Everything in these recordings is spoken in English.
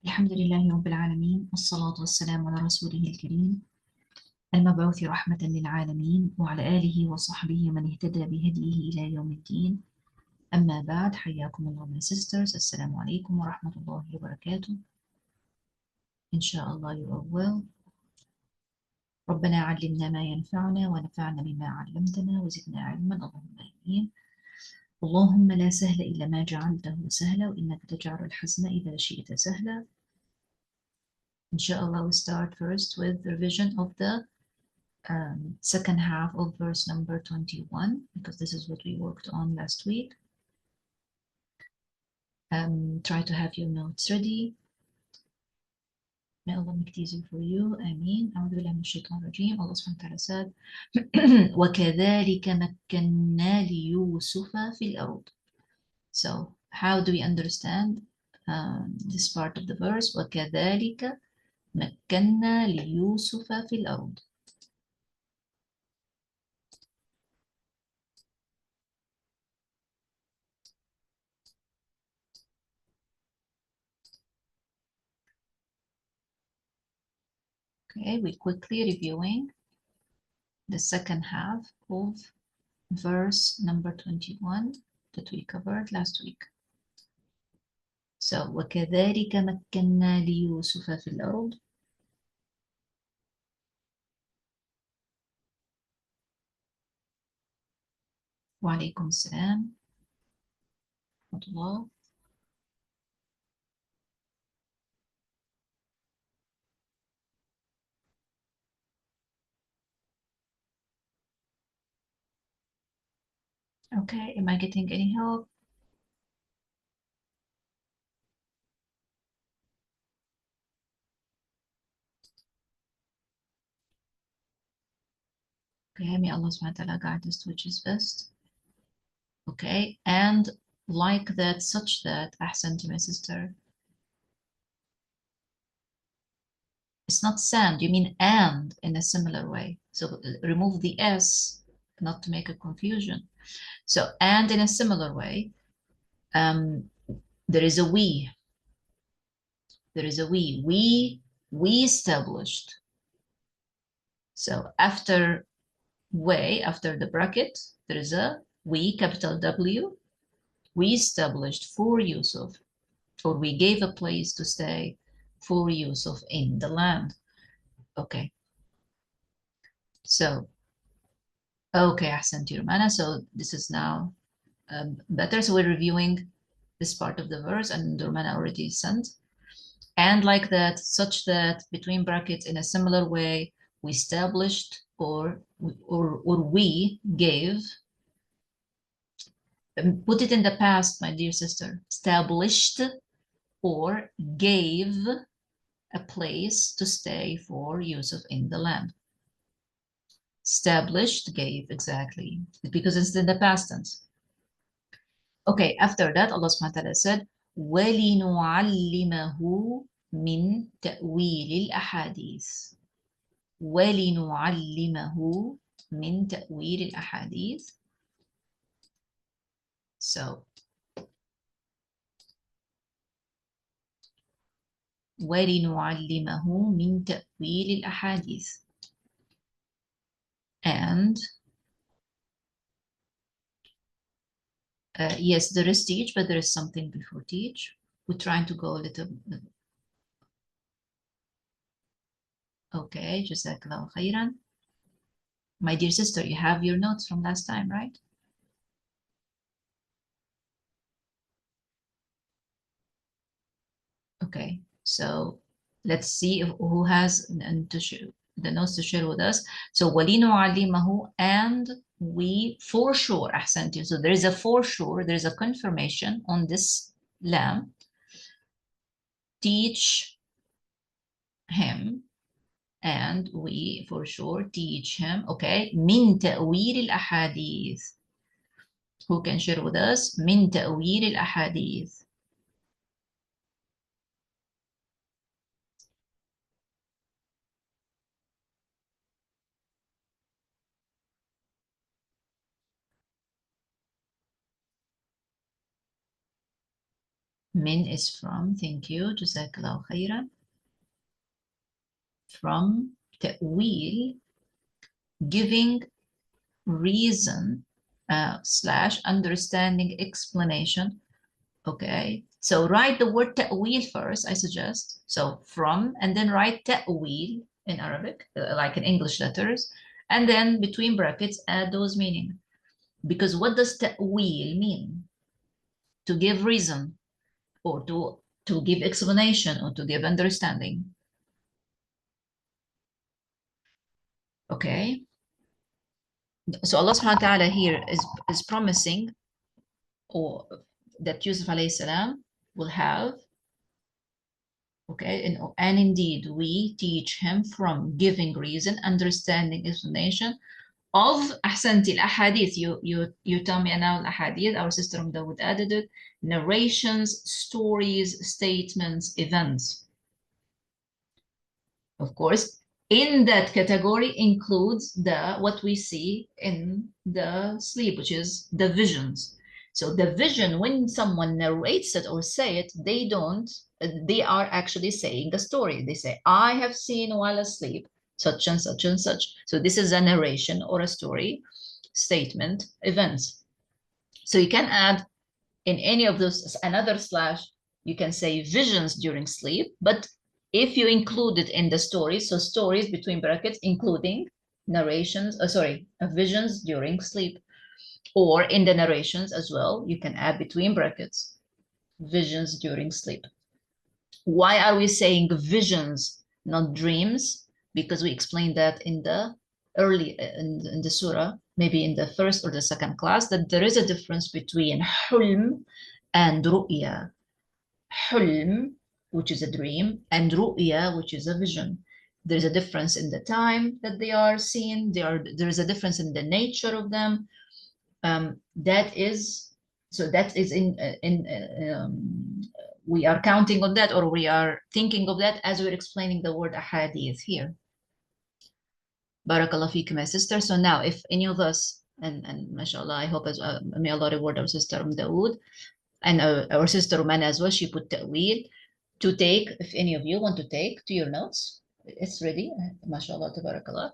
الحمد لله رب العالمين، والصلاة والسلام على رسوله الكريم المبعوث رحمة للعالمين وعلى آله وصحبه من اهتدى بهديه إلى يوم الدين. أما بعد، حياكم الله my sisters. السلام عليكم ورحمة الله وبركاته. إن شاء الله you are well. ربنا علمنا ما ينفعنا ونفعنا بما علمتنا وزدنا علما، اللهم آمين. اللهم لا سهل إلا ما جعلته سهلا، وإنك تجعل الحزن إذا شئت سهلا. Inshallah, we start first with the revision of the second half of verse number 21, because this is what we worked on last week. Try to have your notes ready. May Allah make it easy for you. Ameen. أعوذ بالله من الشيطان الرجيم. Allah subhanahu wa ta'ala said, وَكَذَلِكَ مَكَّنَّا لِيُوسُفَ فِي الْأَرْضِ. So how do we understand this part of the verse? وَكَذَلِكَ مَكَّنَّا لِيُوسُفَ فِي الْأَرْضِ. Okay, we're quickly reviewing the second half of verse number 21 that we covered last week. So, وَكَذَلِكَ مَكَّنَّا لِيُوسُفَ فِي الْأَرْضِ. وعليكم السلام ورحمة الله. Okay, am I getting any help? Okay, may Allah subhanahu wa ta'ala guide us to which is best. Okay, and like that, such that, ahsan, my sister. It's not sand, you mean and in a similar way. So remove the S, not to make a confusion. So, and in a similar way, there is a we. There is a we. We established. So after way, after the bracket, there is a we, capital W. We established for Yusuf, or we gave a place to stay for Yusuf in the land. Okay. So, okay, ahsanti Romana. So this is now better. So we're reviewing this part of the verse, and Romana already sent. And like that, such that, between brackets, in a similar way, we established or we gave. Put it in the past, my dear sister. Established or gave a place to stay for Yusuf in the land. Established, gave, exactly, because it's in the past tense. Okay, after that, Allah subhanahu wa ta'ala said, وَلِنُعَلِّمَهُ مِن تَأْوِيلِ الْأَحَادِيثِ. وَلِنُعَلِّمَهُ مِن تَأْوِيلِ الْأَحَادِيثِ. So, وَلِنُعَلِّمَهُ مِن تَأْوِيلِ الْأَحَادِيثِ. And yes, there is teach, but there is something before teach. We're trying to go a little. Okay, Jazakallah khairan. My dear sister, you have your notes from last time, right? Okay, so let's see who has the notes to share with us. So وَلِنُعَلِّمَهُ, and we for sure, ahsanti. So there is a for sure, there is a confirmation on this lam. Teach him, and we for sure teach him. Okay, min ta'wil al-ahadith. Who can share with us? Min ta'wil al-ahadith. Min is from. Thank you. Jazakallah khairan. From ta'wil, giving reason slash understanding explanation. Okay, so write the word ta'wil first, I suggest. So from, and then write ta'wil in Arabic, like in English letters, and then between brackets add those meaning. Because what does ta'wil mean? To give reason, or to give explanation, or to give understanding. Okay, so Allah subhanahu wa ta'ala here is promising, or that Yusuf alayhi salam will have. Okay, and indeed we teach him from giving reason, understanding, explanation of ahsanti al-ahadith. You tell me now al-ahadith, our sister Dawood added it, narrations, stories, statements, events. Of course, in that category includes what we see in the sleep, which is the visions. So the vision, when someone narrates it or say it, they are actually saying a story. They say, I have seen while asleep, such and such and such. So this is a narration or a story, statement, events. So you can add in any of those another slash, you can say visions during sleep, but if you include it in the stories, so stories between brackets, including narrations, visions during sleep, or in the narrations as well, you can add between brackets, visions during sleep. Why are we saying visions, not dreams? Because we explained that in the early, in the surah, maybe in the first or the second class, that there is a difference between hulm and ru'ya. Hulm, which is a dream, and ru'ya, which is a vision. There's a difference in the time that they are seen. There is a difference in the nature of them. That is we are counting on that, or we are thinking of that as we're explaining the word ahadith here. Barakallah feekum, my sister. So now, if any of us, and mashallah, I hope may Allah reward our sister Dawood, and our sister Romana as well, she put ta'wil to take, if any of you want to take to your notes, it's ready, mashallah, tabarakallah.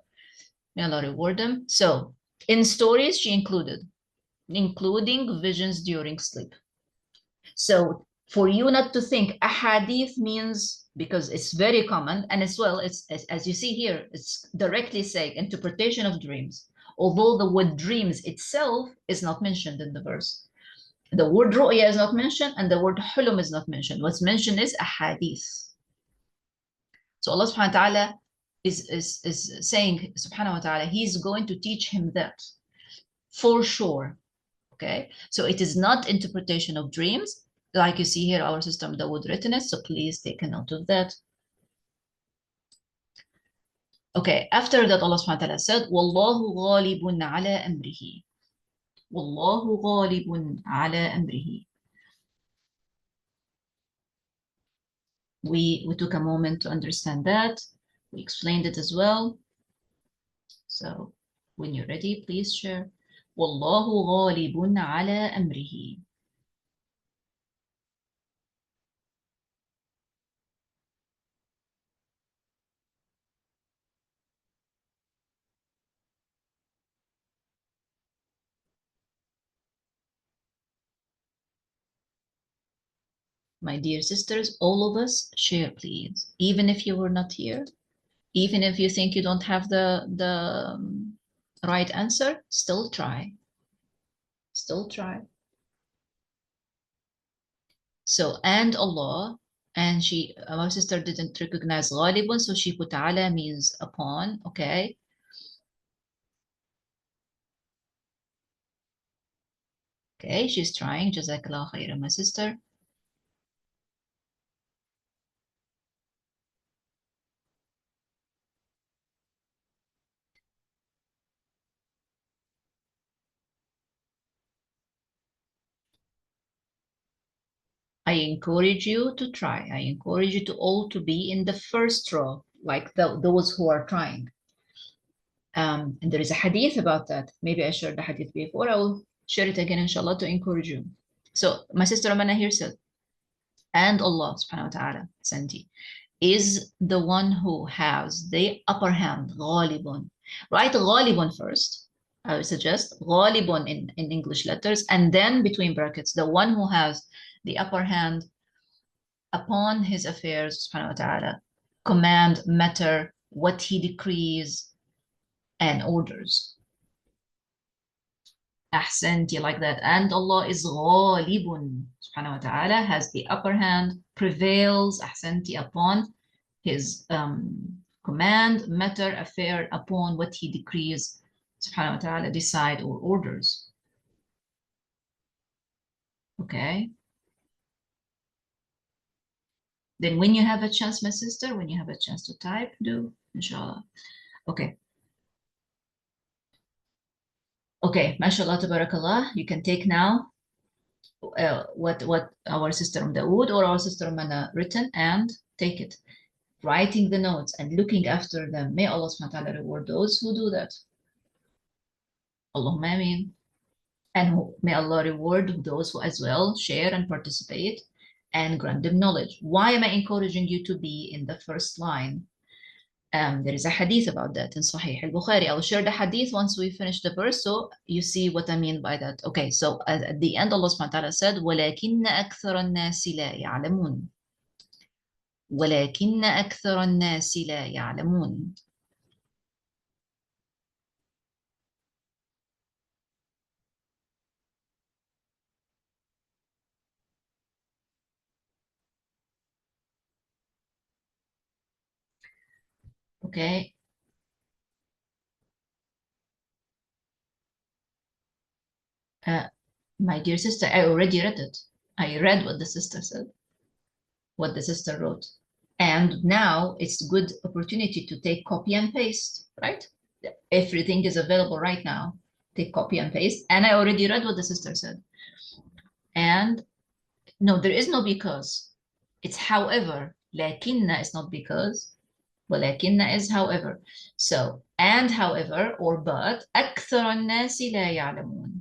May Allah reward them. So in stories, she including visions during sleep. So for you not to think ahadith means, because it's very common, and as well, it's as you see here, it's directly saying interpretation of dreams, although the word dreams itself is not mentioned in the verse. The word ru'ya is not mentioned, and the word hulum is not mentioned. What's mentioned is ahadith. So Allah subhanahu wa ta'ala is saying, subhanahu wa ta'ala, he's going to teach him that for sure. Okay, so it is not interpretation of dreams, like you see here, our system that would written it, so please take a note of that. Okay, after that, Allah subhanahu wa ta'ala said, Wallahu ghalibun ala amrihi. Wallahu ghalibun ala amrihi. We took a moment to understand that. We explained it as well. So when you're ready, please share. Wallahu ghalibun ala amrihi. My dear sisters, all of us, share please. Even if you were not here, even if you think you don't have the right answer, still try. Still try. So, and Allah, and our sister didn't recognize ghalibun, so she put ala means upon, okay? Okay, she's trying. Jazakallah khairan, my sister. I encourage you to try. I encourage you to all to be in the first row, like those who are trying. And there is a hadith about that. Maybe I shared the hadith before. I will share it again, inshallah, to encourage you. So my sister Amana here said, And Allah subhanahu wa ta'ala, Santi, is the one who has the upper hand, غالب. Write غالب first. I would suggest غالب in English letters, and then between brackets, the one who has the upper hand upon his affairs, subhanahu wa ta'ala, command, matter, what he decrees and orders. Ahsanti, like that. And Allah is ghalibun, subhanahu wa ta'ala, has the upper hand, prevails, ahsanti, upon his command, matter, affair, upon what he decrees, subhanahu wa ta'ala, decide or orders. Okay. Then when you have a chance, my sister, when you have a chance to type, do, inshallah. Okay. Okay, mashallah, tabarakallah. You can take now what our sister Dawood or our sister Mana written and take it. Writing the notes and looking after them. May Allah subhanahu wa ta'ala reward those who do that. Allahumma ameen. And may Allah reward those who as well share and participate and grant them knowledge. Why am I encouraging you to be in the first line? There is a hadith about that in Sahih al-Bukhari. I'll share the hadith once we finish the verse, so you see what I mean by that. Okay, so at the end, Allah subhanahu wa ta'ala said, وَلَكِنَّ أَكْثَرَ النَّاسِ لَا يَعْلَمُونَ. وَلَكِنَّ أَكْثَرَ النَّاسِ لَا يَعْلَمُونَ. Okay. My dear sister, I already read it. I read what the sister said, what the sister wrote. And now it's a good opportunity to take copy and paste, right? Everything is available right now. Take copy and paste. And I already read what the sister said. And no, there is no because. It's however. لكن is not because. ولكن is however. So, and however, or but, أكثر الناس لا يعلمون.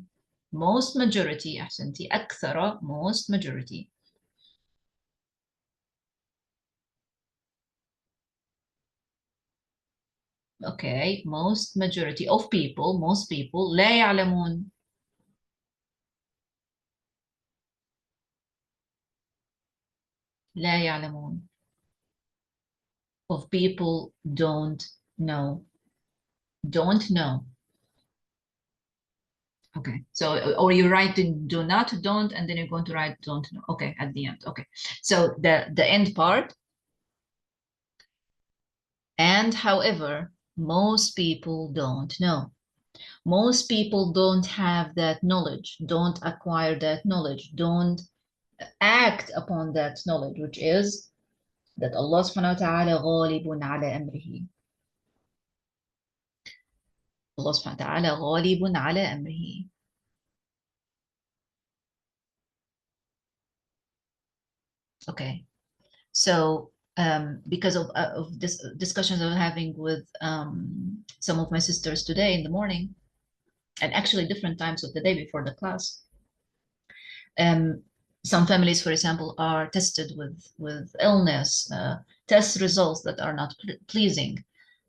Most majority, أحسنتي, أكثر, most majority. Okay, most majority of people, most people, لا يعلمون. لا يعلمون. Of people don't know. Don't know. Okay, so, or you write do not, don't, and then you're going to write don't know. Okay, at the end. Okay, so the end part. And however, most people don't know. Most people don't have that knowledge, don't acquire that knowledge, don't act upon that knowledge, which is that Allah subhanahu wa ta'ala ghalibun ala amrihi. Allah subhanahu wa ta'ala ghalibun ala amrihi. Okay, so because of this discussions I was having with some of my sisters today in the morning, and actually different times of the day before the class, some families, for example, are tested with illness, test results that are not pleasing.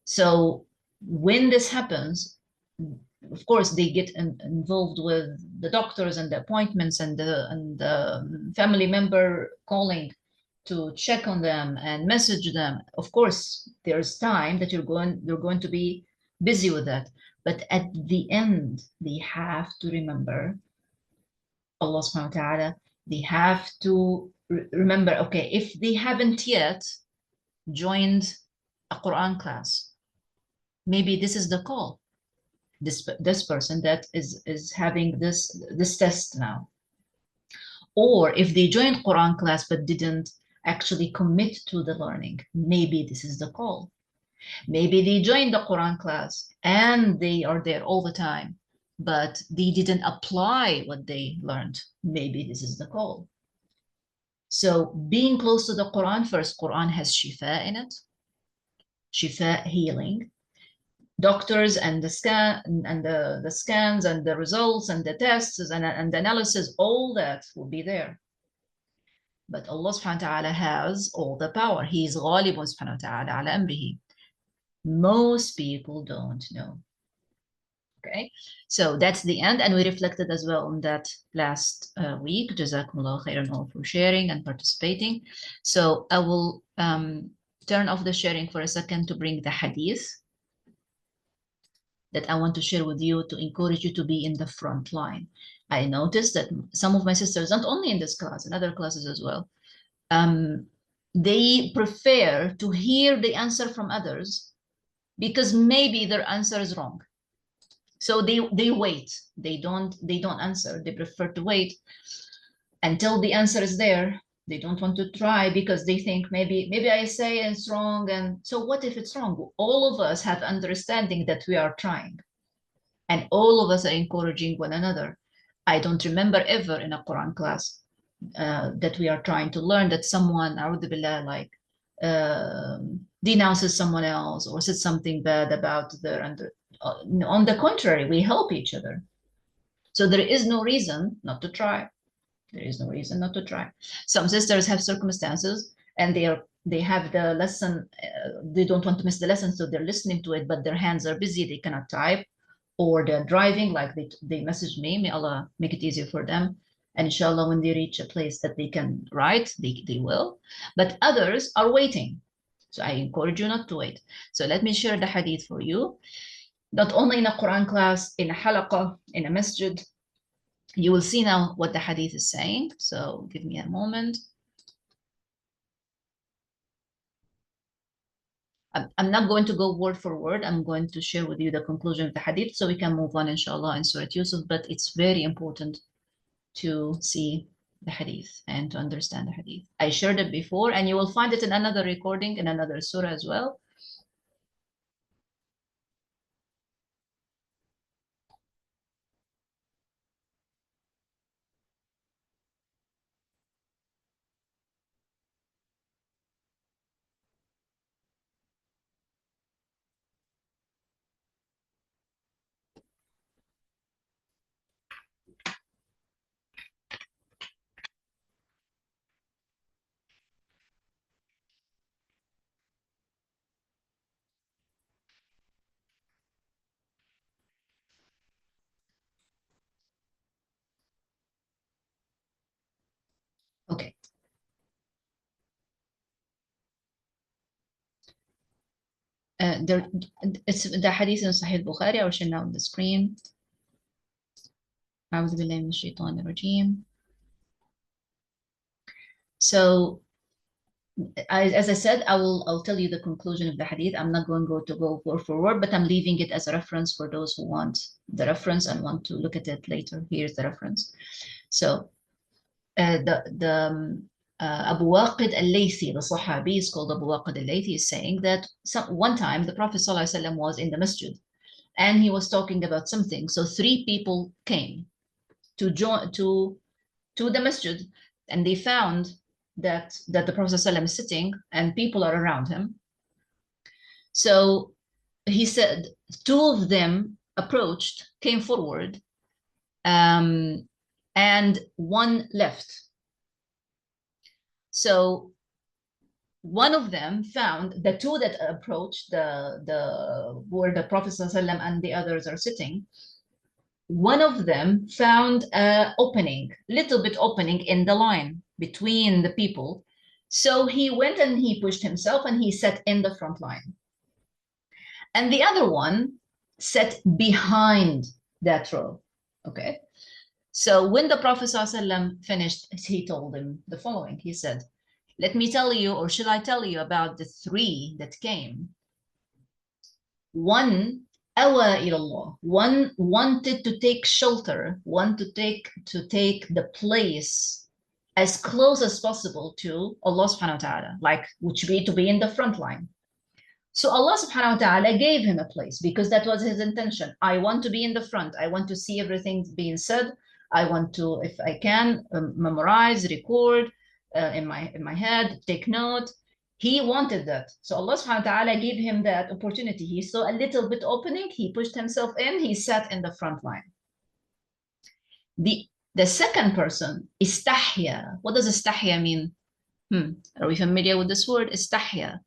So when this happens, of course, they get involved with the doctors and the appointments and the family member calling to check on them and message them. Of course, there's time that you're going to be busy with that. But at the end, they have to remember Allah subhanahu wa ta'ala. They have to remember, okay, if they haven't yet joined a Quran class, maybe this is the call. This person that is having this test now. Or if they joined Quran class but didn't actually commit to the learning, maybe this is the call. Maybe they joined the Quran class and they are there all the time, but they didn't apply what they learned. Maybe this is the call. So being close to the Quran first, Quran has shifa in it, shifa, healing. Doctors and the scan and the scans and the results and the tests and the analysis, all that will be there. but Allah subhanahu wa ta'ala has all the power. He is غالب subhanahu wa ta'ala على أمره. Most people don't know. Okay, so that's the end, and we reflected as well on that last week. Jazakumullah khairan all for sharing and participating. So I will turn off the sharing for a second to bring the hadith that I want to share with you to encourage you to be in the front line. I noticed that some of my sisters, not only in this class, in other classes as well, they prefer to hear the answer from others because maybe their answer is wrong. So they wait. They don't answer. They prefer to wait until the answer is there. They don't want to try because they think maybe I say it's wrong. And so what if it's wrong? All of us have understanding that we are trying. And all of us are encouraging one another. I don't remember ever in a Quran class that we are trying to learn that someone, a'udhu billah, like denounces someone else or says something bad about their under. On the contrary, we help each other. So there is no reason not to try. There is no reason not to try. Some sisters have circumstances and they have the lesson, they don't want to miss the lesson, so they're listening to it, but their hands are busy, they cannot type, or they're driving, like they message me, may Allah make it easier for them. And inshallah, when they reach a place that they can write, they will. But others are waiting. So I encourage you not to wait. So let me share the hadith for you. Not only in a Quran class, in a halaqah, in a masjid. You will see now what the hadith is saying. So give me a moment. I'm not going to go word for word. I'm going to share with you the conclusion of the hadith so we can move on, inshallah, in Surat Yusuf. But it's very important to see the hadith and to understand the hadith. I shared it before, and you will find it in another recording in another surah as well. Okay. It's the hadith in Sahih Bukhari. I will share now on the screen. أعوذ بالله من الشيطان الرجيم. So as I said, I'll tell you the conclusion of the hadith. I'm not going to go word for word, but I'm leaving it as a reference for those who want the reference and want to look at it later. Here's the reference. So Abu Waqid al-Laythi, the Sahabi is called Abu Waqid al-Laythi, is saying that one time the Prophet ﷺ was in the masjid and he was talking about something. So three people came to join to the masjid, and they found that the Prophet ﷺ is sitting and people are around him. So he said, two of them approached, came forward, and one left. So one of them found the two that approached where the Prophet ﷺ and the others are sitting. One of them found an opening, little bit opening in the line between the people. So he went and he pushed himself and he sat in the front line. And the other one sat behind that row. Okay. So when the Prophet ﷺ finished, he told him the following. He said, let me tell you, or should I tell you about the three that came? One, awa ilallah, one wanted to take shelter, one to take the place as close as possible to Allah subhanahu wa ta'ala, like which be to be in the front line. So Allah subhanahu wa ta'ala gave him a place because that was his intention. I want to be in the front. I want to see everything being said. I want to, if I can, memorize, record in my head, take note. He wanted that. So Allah subhanahu wa ta'ala gave him that opportunity. He saw a little bit opening. He pushed himself in. He sat in the front line. The second person, istahya. What does istahya mean? Are we familiar with this word? استحيا.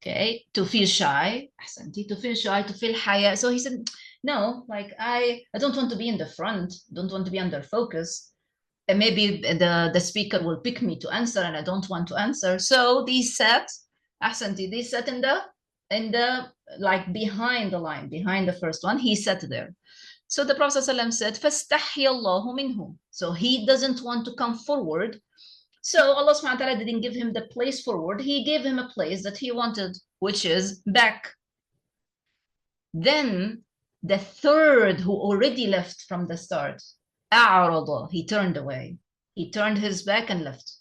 Okay, to feel shy. أحسنتي. To feel shy, to feel حياء. So he said, no, like I don't want to be in the front, don't want to be under focus. And maybe the speaker will pick me to answer and I don't want to answer. So these sat, أحسنتي, they sat in the like behind the line, behind the first one. He sat there. So the Prophet ﷺ said, فَاسْتَحْيَ اللَّهُ مِنْهُ. So he doesn't want to come forward. So Allah subhanahu wa ta'ala didn't give him the place forward. He gave him a place that he wanted, which is back. Then the third who already left from the start, أعرض, he turned away. He turned his back and left.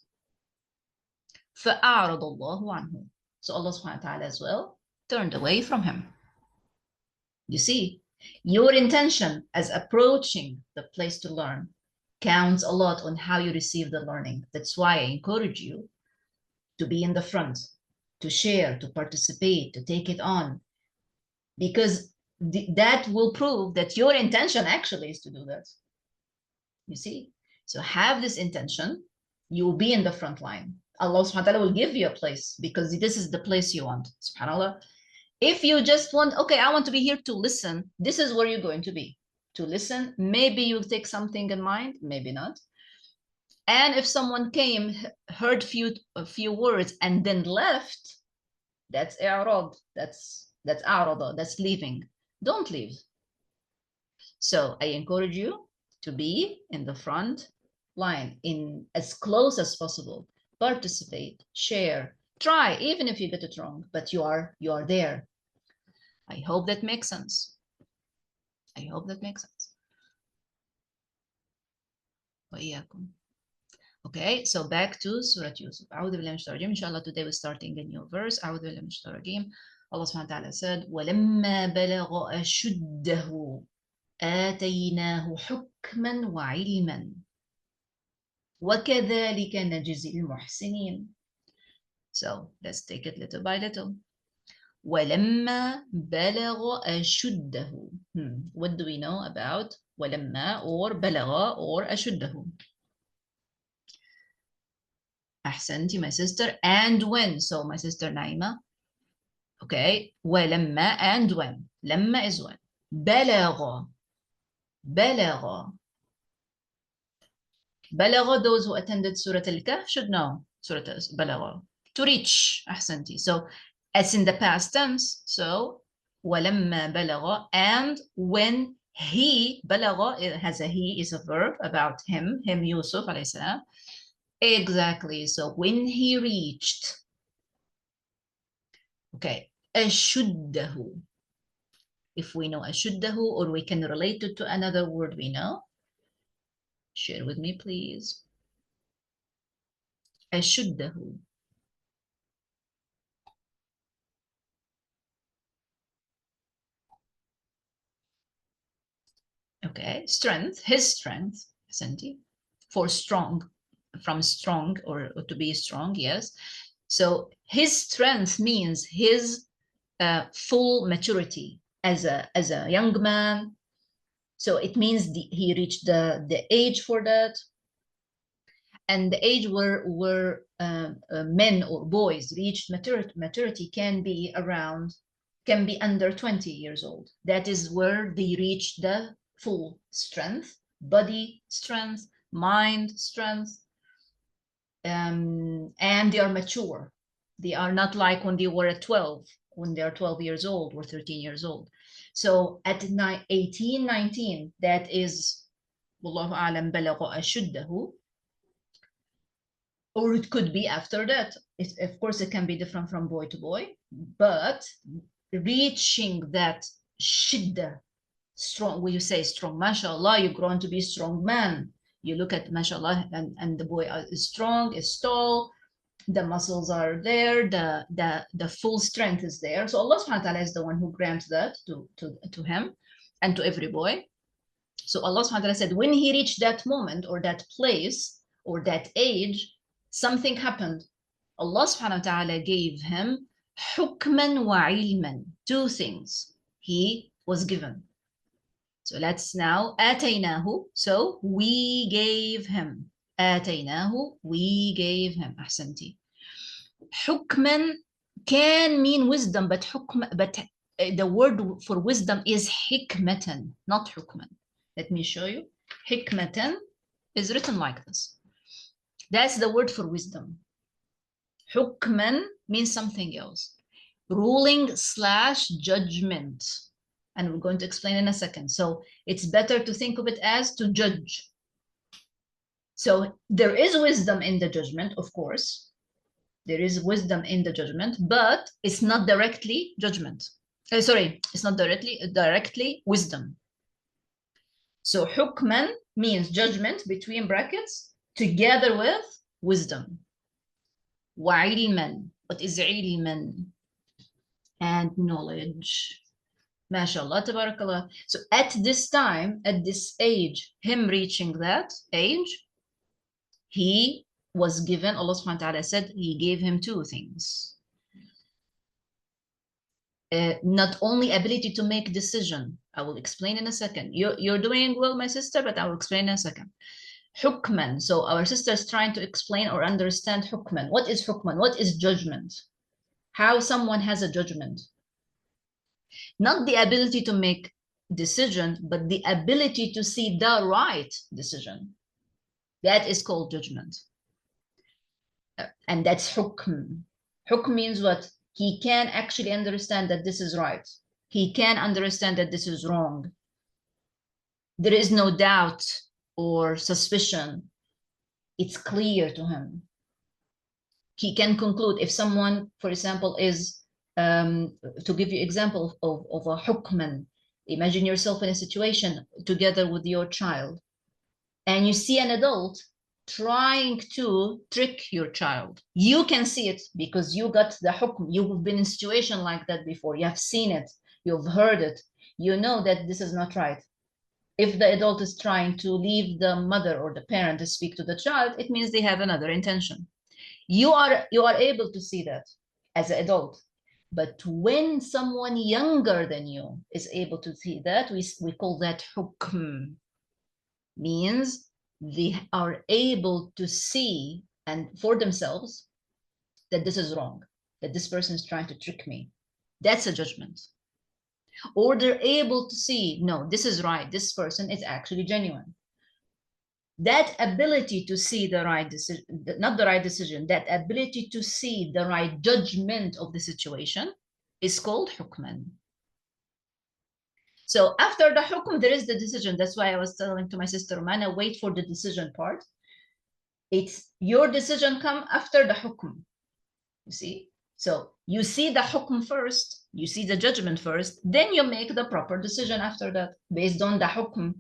فَأَعْرَضَ اللَّهُ عَنْهُ. So Allah subhanahu wa ta'ala as well turned away from him. You see, your intention as approaching the place to learn counts a lot on how you receive the learning. That's why I encourage you to be in the front, to share, to participate, to take it on, because that will prove that your intention actually is to do that. You see? So have this intention, you will be in the front line. Allah subhanahu wa ta'ala will give you a place because this is the place you want. SubhanAllah. If you just want, okay, I want to be here to listen, this is where you're going to be. To listen, maybe you'll take something in mind, maybe not. And if someone came, heard a few words and then left, that's i'rad, that's a'rada, that's leaving. Don't leave. So I encourage you to be in the front line, in as close as possible. Participate, share, try, even if you get it wrong, but you are there. I hope that makes sense. I hope that makes sense. وإياكم. Okay, so back to Surat Yusuf. أعوذ بالله من الشيطان الرجيم. Inshallah, today we're starting a new verse. أعوذ بالله من الشيطان الرجيم. Allah subhanahu wa ta'ala said, وَلَمَّا بَلَغَ أَشُدَّهُ آتَيْنَاهُ حُكْمًا وَعِلْمًا وَكَذَلِكَ نَجْزِي الْمُحْسِنِينَ. So let's take it little by little. وَلَمَّا بَلَغَ أَشُدَّهُ. What do we know about وَلَمَّا or بَلَغَ or أَشُدَّهُ? أحسنتي, my sister. And when? So my sister Naima. Okay. وَلَمَّا and when. لَمَّا is when. بَلَغَ. بَلَغَ. بَلَغَ, those who attended Surah Al-Kahf should know Surah بَلَغَ. To reach. أحسنتي. So as in the past tense. So وَلَمَّا بَلَغَ, and when he, بَلَغَ, it has a he, is a verb about him Yusuf alayhi salam. Exactly. So when he reached, okay, ashuddahu. If we know ashuddahu, or we can relate it to another word we know, share with me, please. Ashuddahu. Okay, strength, his strength, Santi, for strong, from strong or to be strong, yes. So his strength means his full maturity as a young man. So it means he reached the age for that, and the age where men or boys reach maturity can be under 20 years old. That is where they reach the full strength, body strength, mind strength, and they are mature. They are not like when they were at 12, when they are 12 years old or 13 years old. So at 18, 19, that is, Wallahu a'lam, balagha ashuddahu, or it could be after that. Of course, it can be different from boy to boy, but reaching that shidda, strong, when you say strong, mashallah, you've grown to be a strong man. You look at mashallah, and the boy is strong, is tall, the muscles are there, the full strength is there. So Allah subhanahu wa ta'ala is the one who grants that to him and to every boy. So Allah subhanahu wa ta'ala said, when he reached that moment or that place or that age, something happened. Allah subhanahu wa ta'ala gave him hukman wa ilman, two things. He was given. So let's now آتيناه. So we gave him. آتيناه, we gave him. أحسنتي. حكما can mean wisdom, but the word for wisdom is حكمة, not حكما. Let me show you. حكمة is written like this. That's the word for wisdom. حكما means something else. Ruling / judgment. And we're going to explain in a second. So it's better to think of it as to judge. So there is wisdom in the judgment, of course. There is wisdom in the judgment, but it's not directly judgment. Sorry, it's not directly wisdom. So hukman means judgment between brackets together with wisdom. وعلما. What is علما? And knowledge. MashaAllah, tabarakallah. So at this time, at this age, him reaching that age, he was given, Allah subhanahu wa ta'ala said, he gave him two things. Not only ability to make decision. I will explain in a second. You're doing well, my sister, but I will explain in a second. Hukman. So our sister is trying to explain or understand hukman. What is hukman? What is judgment? How someone has a judgment. Not the ability to make decision, but the ability to see the right decision. That is called judgment. And that's hukm. Hukm means what? He can actually understand that this is right. He can understand that this is wrong. There is no doubt or suspicion. It's clear to him. He can conclude if someone, for example, is, to give you example of a hukman, imagine yourself in a situation together with your child, and you see an adult trying to trick your child. You can see it because you got the hukm. You've been in a situation like that before. You have seen it. You've heard it. You know that this is not right. If the adult is trying to leave the mother or the parent to speak to the child, it means they have another intention. You are able to see that as an adult. But when someone younger than you is able to see that, we call that hukm. Means they are able to see and for themselves that this is wrong, that this person is trying to trick me. That's a judgment. Or they're able to see, no, this is right, this person is actually genuine. That ability to see the right decision, not the right decision, that ability to see the right judgment of the situation is called hukman. So after the hukum, there is the decision. That's why I was telling to my sister Romana, wait for the decision part. It's your decision come after the hukum. You see? So you see the hukum first, you see the judgment first, then you make the proper decision after that, based on the hukum.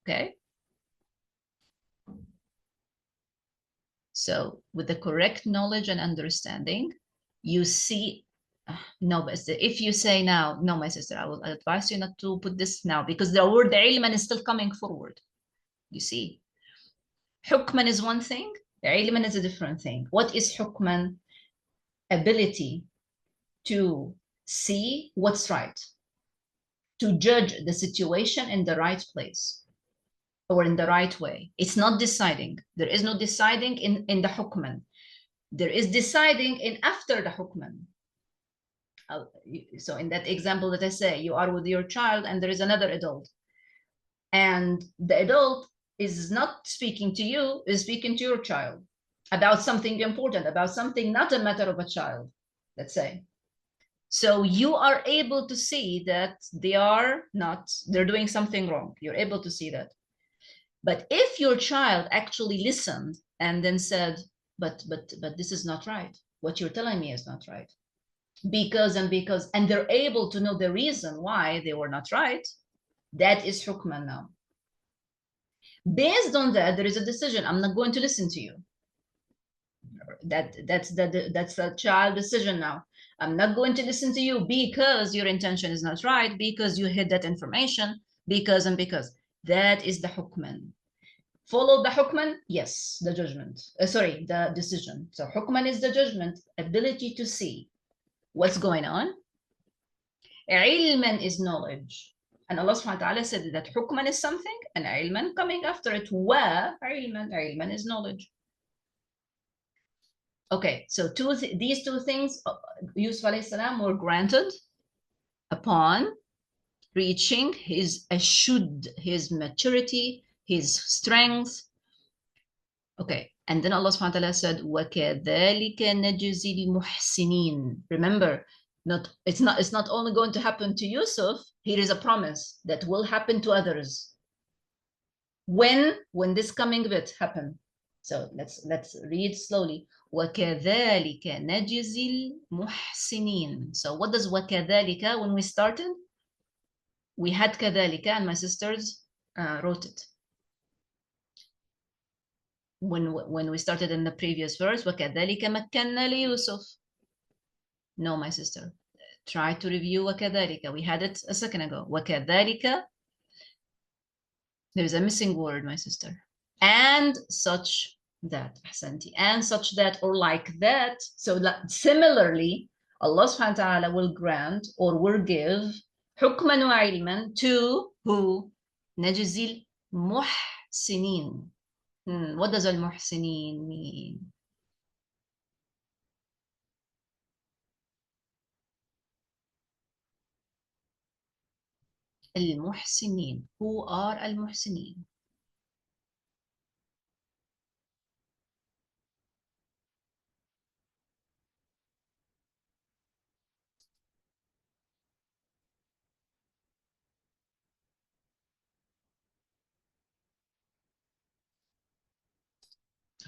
Okay? So with the correct knowledge and understanding, you see. No, but if you say now, no, my sister, I will advise you not to put this now because the word ilman is still coming forward. You see, hukman is one thing, ilman is a different thing. What is hukman? Ability to see what's right, to judge the situation in the right place or in the right way. It's not deciding. There is no deciding in the hukman. There is deciding in after the hukman. So in that example that I say, you are with your child and there is another adult. And the adult is not speaking to you, is speaking to your child about something important, about something not a matter of a child, let's say. So you are able to see that they're doing something wrong. You're able to see that. But if your child actually listened and then said, but this is not right. What you're telling me is not right. Because, and they're able to know the reason why they were not right, that is hukman now. Based on that, there is a decision. I'm not going to listen to you. That's a child decision now. I'm not going to listen to you because your intention is not right, because you hid that information, because. That is the hukman. Follow the hukman? Yes, the judgment. Sorry, the decision. So hukman is the judgment, ability to see what's going on علما is knowledge. And Allah subhanahu wa ta'ala said that حكما is something and علما coming after it. علما is knowledge. Okay, so these two things, Yusuf alayhi salam were granted upon reaching his ashud, his maturity, his strength. Okay, and then Allah subhanahu wa ta'ala said, وَكَذَلِكَ نَجْزِي الْمُحْسِنِينَ. Remember, it's not only going to happen to Yusuf. Here is a promise that will happen to others. When this coming bit happen. So let's read slowly. وَكَذَلِكَ نَجْزِي الْمُحْسِنِينَ. So what does وَكَذَلِكَ, when we started? We had كَذَلِكَ and my sisters wrote it. When we started in the previous verse, وَكَذَلِكَ مَكَّنَّا لِيُوسُفَ. No, my sister. Try to review وَكَذَلِكَ. We had it a second ago. وَكَذَلِكَ. There's a missing word, my sister. And such that. أحسنتي. And such that, or like that. So similarly, Allah subhanahu wa ta'ala will grant or will give حكما وعلما to who? نجزي المحسنين. What does المحسنين mean? المحسنين. Who are المحسنين?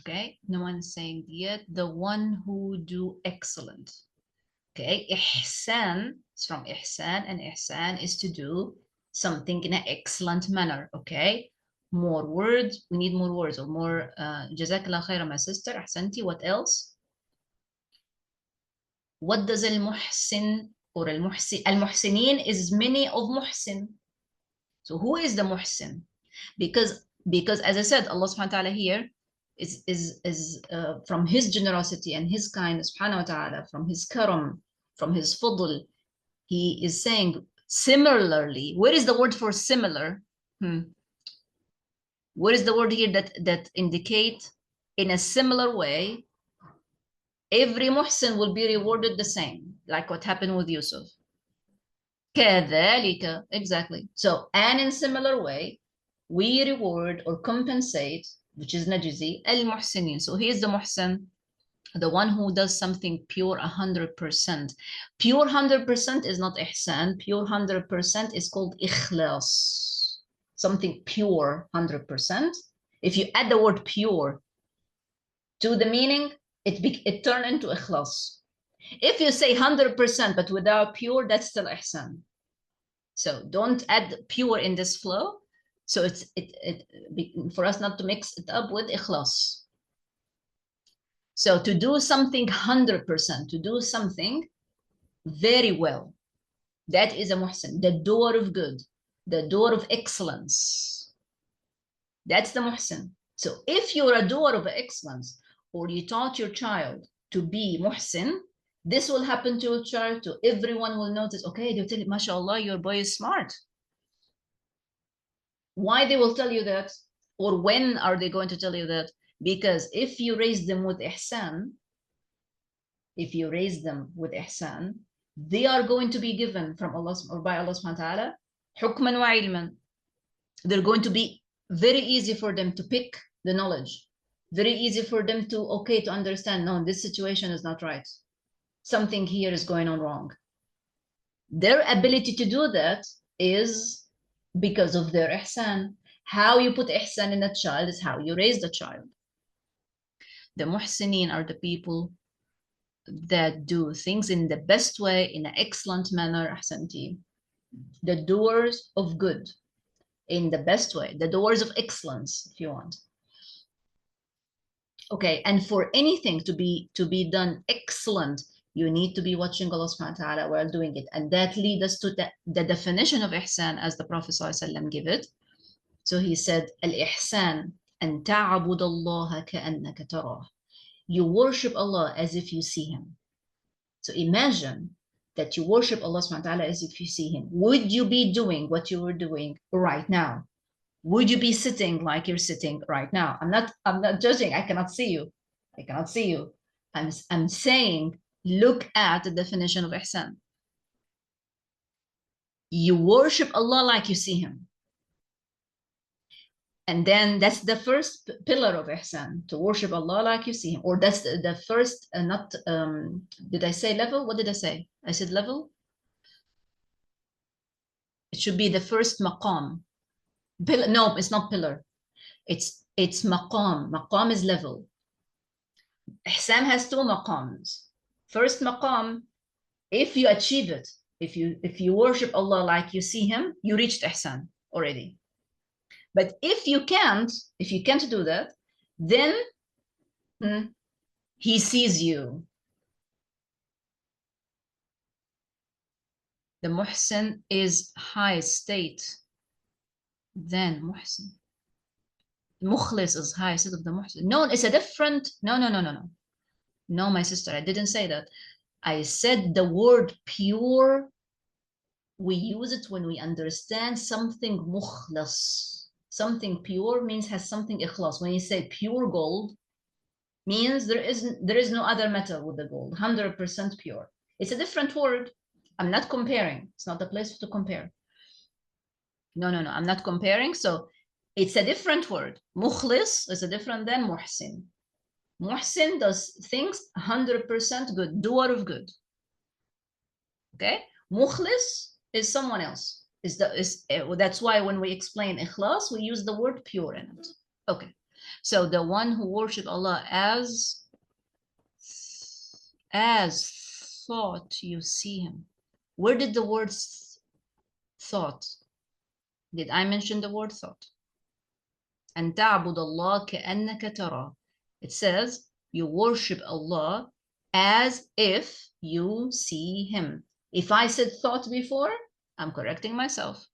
Okay, no one's saying yet. The one who do excellent. Okay, ihsan is from ihsan, and ihsan is to do something in an excellent manner. Okay, more words. We need more words or more. Jazakallah khairan, my sister. Ahsanti. What else? What does al-muhsin or al-muhsinin is many of muhsin. So who is the muhsin? Because as I said, Allah subhanahu wa ta'ala here is from his generosity and his kindness subhanahu wa ta'ala, from his karam, from his fadl, he is saying similarly. Where is the word for similar? What is the word here that indicate in a similar way? Every muhsin will be rewarded the same, like what happened with Yusuf. كذلك, exactly. So, and in similar way, we reward or compensate, which is najzi, al-muhsinin. So he is the muhsin, the one who does something pure 100%. Pure 100% is not ihsan. Pure 100% is called ikhlas. Something pure 100%. If you add the word pure to the meaning, it turns into ikhlas. If you say 100% but without pure, that's still ihsan. So don't add pure in this flow. So it's for us not to mix it up with ikhlas. So to do something 100%, to do something very well, that is a muhsin, the door of good, the door of excellence. That's the muhsin. So if you're a door of excellence, or you taught your child to be muhsin, this will happen to your child, to everyone will notice, okay, they'll tell you, mashallah, your boy is smart. Why they will tell you that? Or when are they going to tell you that? Because if you raise them with ihsan, they are going to be given from Allah or by Allah subhanahu wa ta'ala, hukman wa ilman. They're going to be very easy for them to pick the knowledge. Very easy for them to understand, no, this situation is not right. Something here is going on wrong. Their ability to do that is because of their ihsan. How you put ihsan in a child is how you raise the child. The muhsinin are the people that do things in the best way, in an excellent manner. Ahsanti. The doors of good in the best way, the doors of excellence, if you want. Okay, and for anything to be done excellent, you need to be watching Allah subhanahu wa ta'ala while doing it. And that leads us to the definition of ihsan as the Prophet ﷺ gave it. So he said, al-ihsan an ta'abud Allah ka'annaka tarah. You worship Allah as if you see him. So imagine that you worship Allah subhanahu wa ta'ala as if you see him. Would you be doing what you were doing right now? Would you be sitting like you're sitting right now? I'm not judging. I cannot see you. I cannot see you. I'm saying, look at the definition of ihsan. You worship Allah like you see him. And then that's the first pillar of ihsan, to worship Allah like you see him. Or that's the first, did I say level? What did I say? I said level? It should be the first maqam. No, it's not pillar. It's maqam. Maqam is level. Ihsan has two maqams. First maqam, if you achieve it, if you worship Allah like you see him, you reached ihsan already. But if you can't do that, then he sees you. The muhsin is high state than muhsin. Mukhlis is high state of the muhsin. No, it's a different. No. No, my sister, I didn't say that. I said the word pure, we use it when we understand something mukhlas. Something pure means has something ikhlas. When you say pure gold, means there is no other metal with the gold, 100% pure. It's a different word. I'm not comparing. It's not the place to compare. No, I'm not comparing. So it's a different word. Mukhlis is a different than muhsin. Muhsin does things 100% good, doer of good. Okay? Mukhlis is someone else. That's why when we explain ikhlas, we use the word pure in it. Okay. So the one who worships Allah as thought you see him. Where did the word thought? Did I mention the word thought? أن تعبد الله كأنك تراه. It says you worship Allah as if you see him. If I said thought before, I'm correcting myself.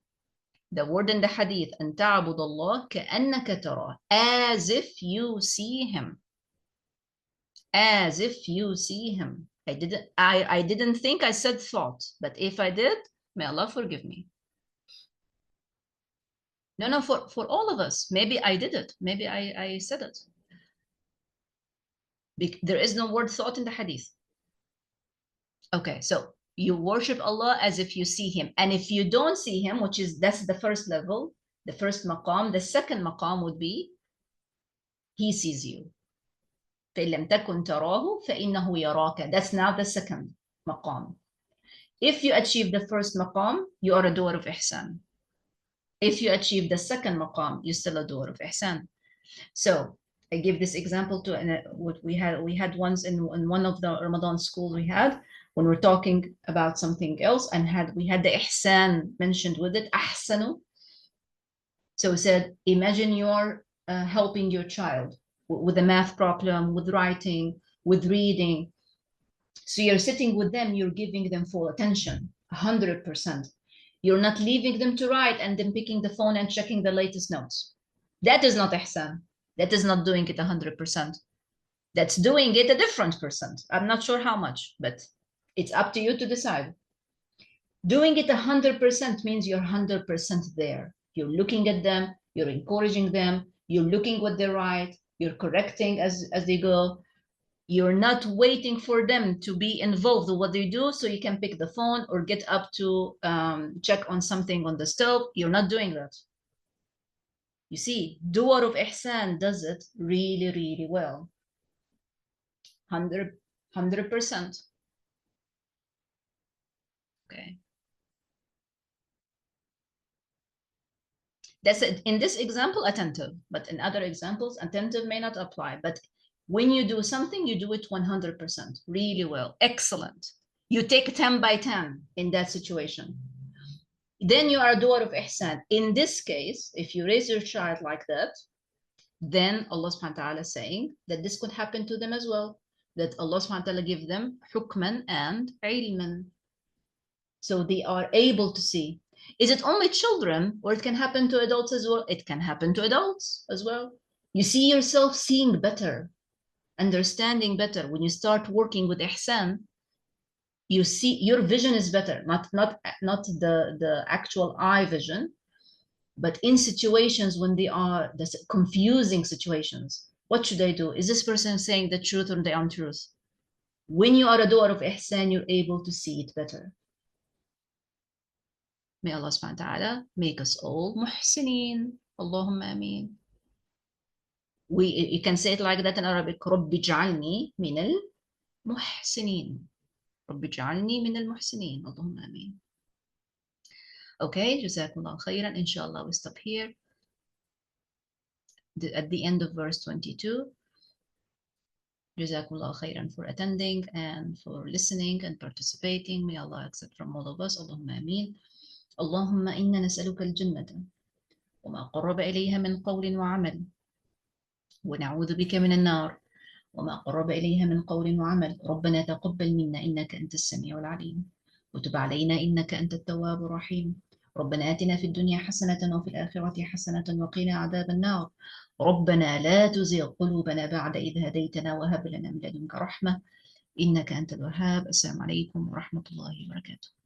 The word in the hadith, أن تعبد الله كأنك تراه, as if you see him. As if you see him. I didn't think I said thought, but if I did, may Allah forgive me. No, for all of us. Maybe I did it. Maybe I said it. There is no word thought in the hadith. Okay, so you worship Allah as if you see him. And if you don't see him, that's the first level, the first maqam, the second maqam would be, he sees you. فَإِن لَمْ تَكُنْ تَرَاهُ فَإِنَّهُ يَرَاكَ. That's now the second maqam. If you achieve the first maqam, you are a doer of ihsan. If you achieve the second maqam, you're still a doer of ihsan. So I give this example to what we had once in one of the Ramadan schools we had, when we're talking about something else, and we had the ihsan mentioned with it, ahsanu. So we said, imagine you're helping your child with a math problem, with writing, with reading. So you're sitting with them, you're giving them full attention, 100%. You're not leaving them to write and then picking the phone and checking the latest notes. That is not ihsan. That is not doing it 100%. That's doing it a different percent. I'm not sure how much, but it's up to you to decide. Doing it 100% means you're 100% there. You're looking at them, you're encouraging them, you're looking what they write, you're correcting as they go. You're not waiting for them to be involved with what they do so you can pick the phone or get up to check on something on the stove. You're not doing that. You see, doer of ihsan does it really, really well. 100%. Okay. That's it. In this example, attentive, but in other examples, attentive may not apply. But when you do something, you do it 100%, really well, excellent. You take 10 by 10 in that situation. Then you are a doer of ihsan. In this case, if you raise your child like that, then Allah subhanahu wa ta'ala is saying that this could happen to them as well, that Allah subhanahu wa ta'ala give them hukman and ilman. So they are able to see. Is it only children, or it can happen to adults as well? It can happen to adults as well. You see yourself seeing better, understanding better. When you start working with ihsan, You see, your vision is better, not the actual eye vision, but in situations when they are the confusing situations, what should I do? Is this person saying the truth or the untruth? When you are a doer of ihsan, you're able to see it better. May Allah subhanahu wa ta'ala make us all muhsinin. Allahumma ameen. You can say it like that in Arabic. رب اجعلني من المحسنين. رب اجعلني من المحسنين. اللهم ameen. Okay, Jazakumullah khairan. Inshallah, we stop here. At the end of verse 22. Jazakumullah khairan for attending and for listening and participating. May Allah accept from all of us. Allahumma ameen. Allahumma inna nas'aluka al-jannata wa ma qarraba ilayha min qawlin wa amal. ونعوذ بك من النار وما قرب إليها من قول وعمل. ربنا تقبل منا إنك أنت السميع العليم وتب علينا إنك أنت التواب الرحيم. ربنا آتنا في الدنيا حسنة وفي الآخرة حسنة وقنا عذاب النار. ربنا لا تزغ قلوبنا بعد إذ هديتنا وهب لنا من لدنك رحمة إنك أنت الوهاب. السلام عليكم ورحمة الله وبركاته.